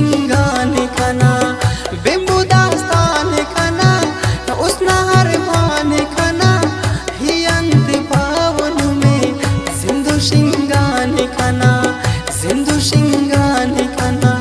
शिंगान खना बिंबु दास्तान खना उसना हर भान खना ही अंत पावन में सिंधु शिंगान खना सिंधु शिंगान खना।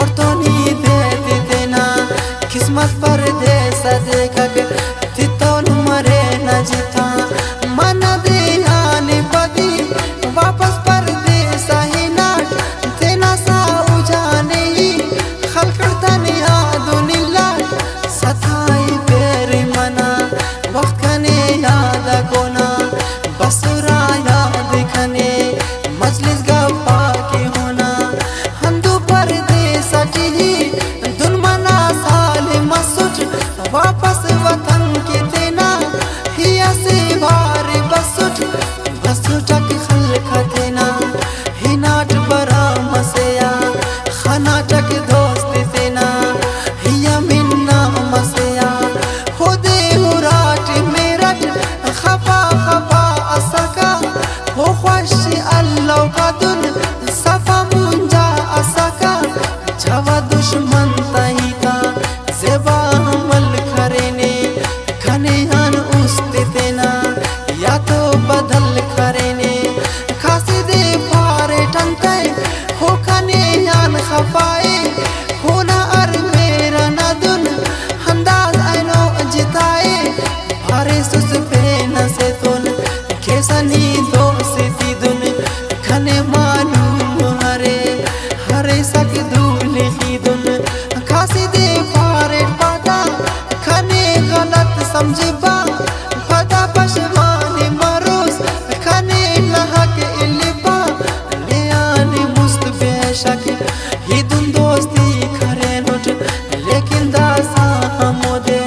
तोड़तोनी दे देना किस्मत पर दे सदेकक तितोन मरे न जिता मन दे आने बदी वापस पर दे सहीना तेना सा उजाने ही खलकतन यादुनिल्ला सताई पेरी मना वक्त कने याद कोना बसुरा याद खने मजलिस गप्पा के होना हंदू पर दे सटी दुन मना साल मसुज वापस वतन के तेना हिया से बार बसुज बसुटक खलक तेना हिनाट बरा मसया खनाटक दोस्त तेना हिया मिन्ना मसया हो दे हुराट मेरठ खफा खफा असका हो ख्वाश अल्लाह का दुन सफा मुंजा असका जवा दुश्मन तही का सेवा हमल करेने खनेहान उस्ते तेना या तो बदल करेने खासी दे फारे टंटे हो खनेहान खफाए होना अर मेरा नदुन अंदाज आइनो जिताए फारे सुस पे न से तुन केसनी दोस्ती दुन खने मालूम हरे हरे सक दूल ही दुन खासी दे फारे पाता खने गलत समझबा पता पशवाने मरोस खने लहक इल्बा ले आने मुस्त बेशक ही दुन दोस्ती खरे नुट लेकिन दासा हमोदे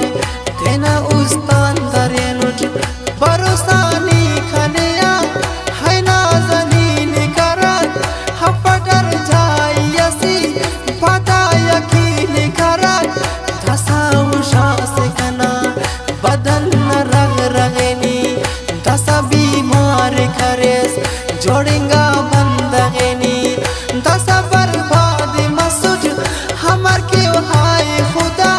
तेना उस्तान दरे नुट भरोसानी खनेया है ना जनीन करत हपटर जाई यसी पता यकीन करत दसा उशास कना बदन रग रगेनी दसा बीमार करेस जोड़ेंगा बंदगेनी दसा बर्बाद मसुज हमर के हाय खुदा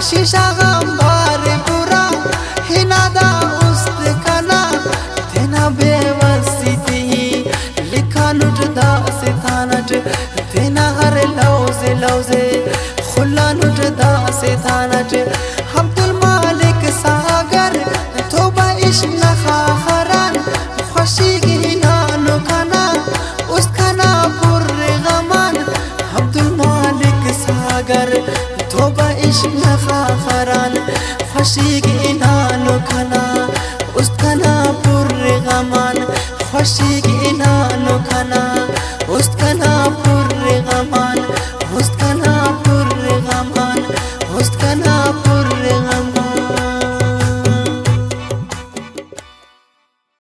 शीशा गंबार बुरा हिनादा उस्त कना तेना बेवसीती लिखा नुट दास थानट तेना हर लौजे लौजे खुला नुट दास थानट अब्दुल मालिक सागर तोबा इश्क नखा खरान खुशी की नानो खाना उस खाना पुर गमान अब्दुल मालिक सागर तोबा इश्क नखा खरान खुशी की नानो खाना उस खाना पुर गमान खुशी की नानो खाना उस खाना पुर गमान उस खाना पुर गमान